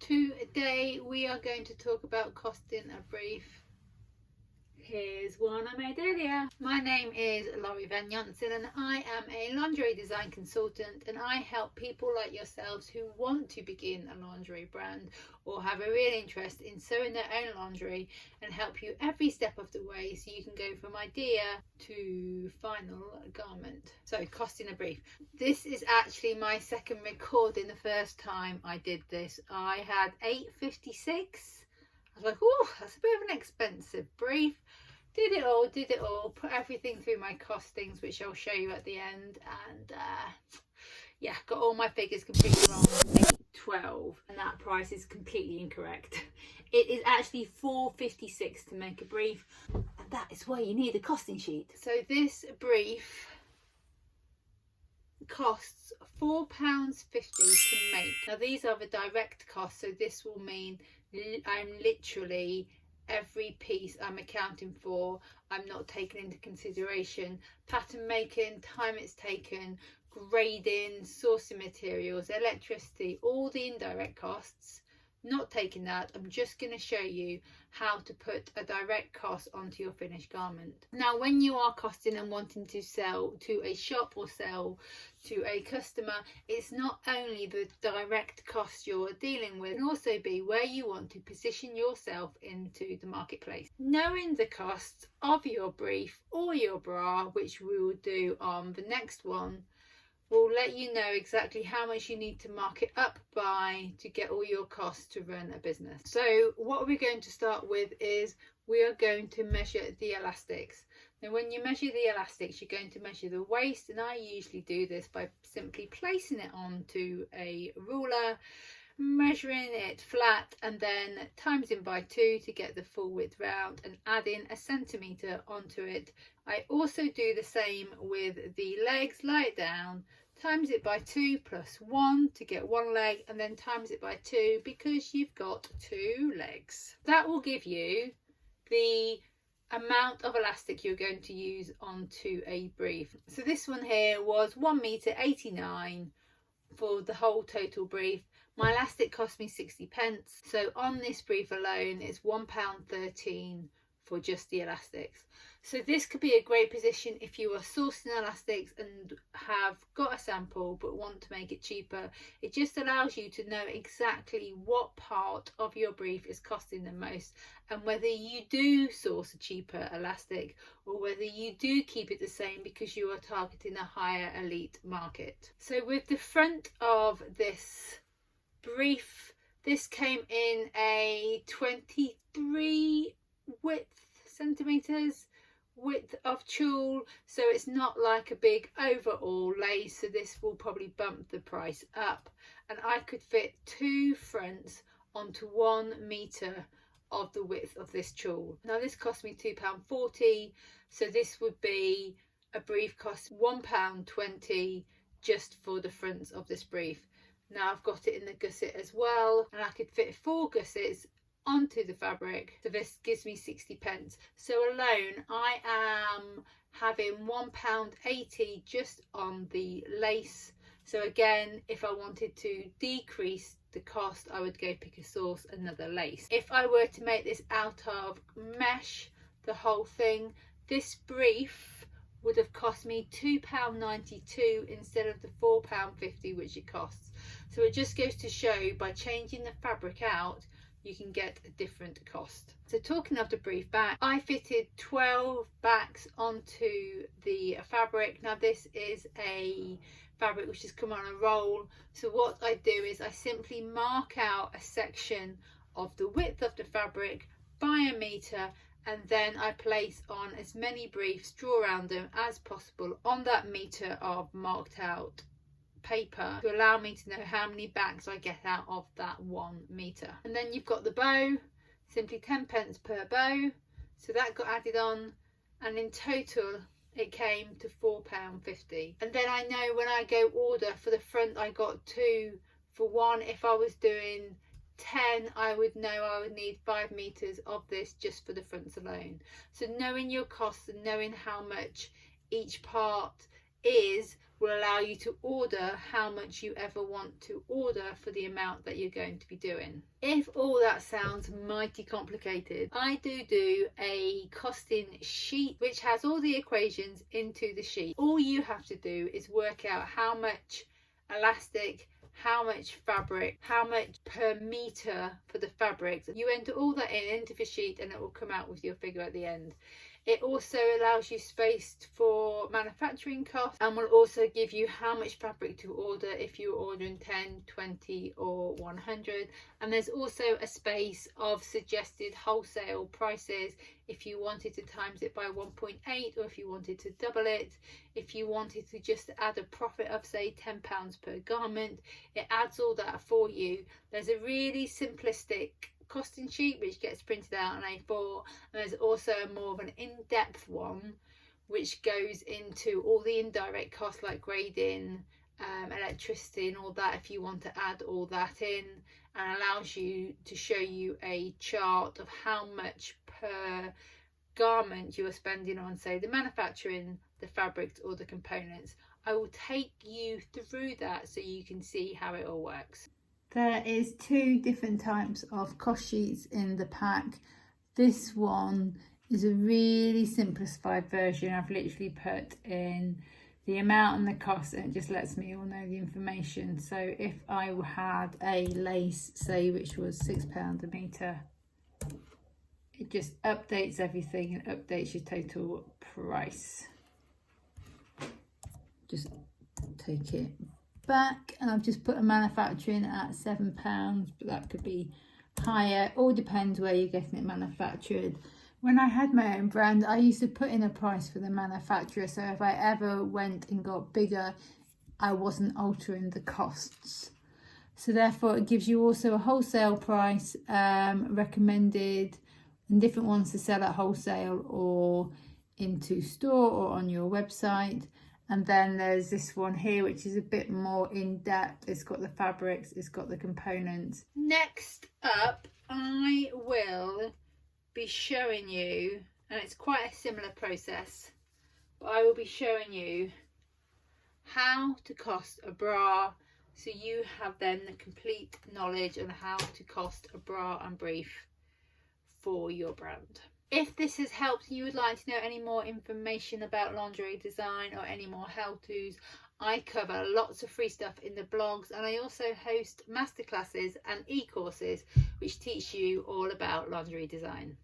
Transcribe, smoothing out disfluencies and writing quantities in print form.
Today we are going to talk about costing a brief. Here's one I made earlier. My name is Laurie Van Janssen and I am a lingerie design consultant, and I help people like yourselves who want to begin a lingerie brand or have a real interest in sewing their own lingerie, and help you every step of the way so you can go from idea to final garment. So costing a brief. This is actually my second recording. The first time I did this I had 856. I was like, oh, that's a bit of an expensive brief. Did it all, put everything through my costings, which I'll show you at the end, and yeah, got all my figures completely wrong. 812, and that price is completely incorrect. It is actually £4.56 to make a brief, and that is why you need a costing sheet. So this brief costs £4.50 to make. Now these are the direct costs, so this will mean I'm literally every piece I'm accounting for. I'm not taking into consideration pattern making, time it's taken, grading, sourcing materials, electricity, all the indirect costs. Not taking that, I'm just going to show you how to put a direct cost onto your finished garment. Now when you are costing and wanting to sell to a shop or sell to a customer, it's not only the direct cost you're dealing with, it can also be where you want to position yourself into the marketplace. Knowing the costs of your brief or your bra, which we will do on the next one, will let you know exactly how much you need to mark it up by to get all your costs to run a business. So what we're going to start with is we are going to measure the elastics. Now when you measure the elastics, you're going to measure the waist, and I usually do this by simply placing it onto a ruler, measuring it flat, and then timesing by 2 to get the full width round, and adding a centimetre onto it. I also do the same with the legs. Lie it down, times it by 2 plus 1 to get one leg, and then times it by 2 because you've got 2 legs. That will give you the amount of elastic you're going to use onto a brief. So this one here was 1m89 for the whole total brief. My elastic cost me 60 pence. So on this brief alone, it's £1.13 for just the elastics. So this could be a great position if you are sourcing elastics and have got a sample but want to make it cheaper. It just allows you to know exactly what part of your brief is costing the most, and whether you do source a cheaper elastic or whether you do keep it the same because you are targeting a higher elite market. So with the front of this brief, this came in a 23 centimeters width of tulle, so it's not like a big overall lace, so this will probably bump the price up, and I could fit 2 fronts onto 1 meter of the width of this tulle. Now this cost me £2.40, so this would be a brief cost £1.20 just for the fronts of this brief. Now I've got it in the gusset as well, and I could fit 4 gussets onto the fabric, so this gives me 60 pence. So alone I am having £1.80 just on the lace. So again, if I wanted to decrease the cost, I would go pick a source, another lace. If I were to make this out of mesh, the whole thing, this brief would have cost me £2.92 instead of the £4.50 which it costs. So it just goes to show, by changing the fabric out, you can get a different cost. So talking of the brief back, I fitted 12 backs onto the fabric. Now this is a fabric which has come on a roll, so what I do is I simply mark out a section of the width of the fabric by a meter, and then I place on as many briefs, draw around them as possible on that meter of marked out paper to allow me to know how many backs I get out of that 1 meter. And then you've got the bow, simply 10 pence per bow, so that got added on, and in total it came to £4.50. And then I know when I go order for the front, I got 2 for 1. If I was doing 10, I would know I would need 5 meters of this just for the fronts alone. So knowing your costs and knowing how much each part will allow you to order how much you ever want to order for the amount that you're going to be doing. If all that sounds mighty complicated, I do a costing sheet which has all the equations into the sheet. All you have to do is work out how much elastic, how much fabric, how much per meter for the fabrics. You enter all that into the sheet and it will come out with your figure at the end. It also allows you space for manufacturing costs and will also give you how much fabric to order if you're ordering 10, 20 or 100. And there's also a space of suggested wholesale prices if you wanted to times it by 1.8 or if you wanted to double it. If you wanted to just add a profit of say £10 per garment, it adds all that for you. There's a really simplistic costing sheet which gets printed out on A4, and there's also more of an in-depth one which goes into all the indirect costs like grading, electricity and all that if you want to add all that in, and allows you to show you a chart of how much per garment you are spending on say the manufacturing, the fabrics or the components. I will take you through that so you can see how it all works. There is 2 different types of cost sheets in the pack. This one is a really simplified version. I've literally put in the amount and the cost and it just lets me all know the information. So if I had a lace, say, which was £6 a metre, it just updates everything and updates your total price. Just take it back and I've just put a manufacturing at £7, but that could be higher, all depends where you're getting it manufactured. When I had my own brand, I used to put in a price for the manufacturer, so if I ever went and got bigger, I wasn't altering the costs. So therefore it gives you also a wholesale price recommended, and different ones to sell at wholesale or into store or on your website. And then there's this one here which is a bit more in depth. It's got the fabrics, it's got the components. Next up I will be showing you, and it's quite a similar process, but I will be showing you how to cost a bra, so you have then the complete knowledge on how to cost a bra and brief for your brand. If this has helped and you would like to know any more information about lingerie design or any more how-tos, I cover lots of free stuff in the blogs, and I also host masterclasses and e-courses which teach you all about lingerie design.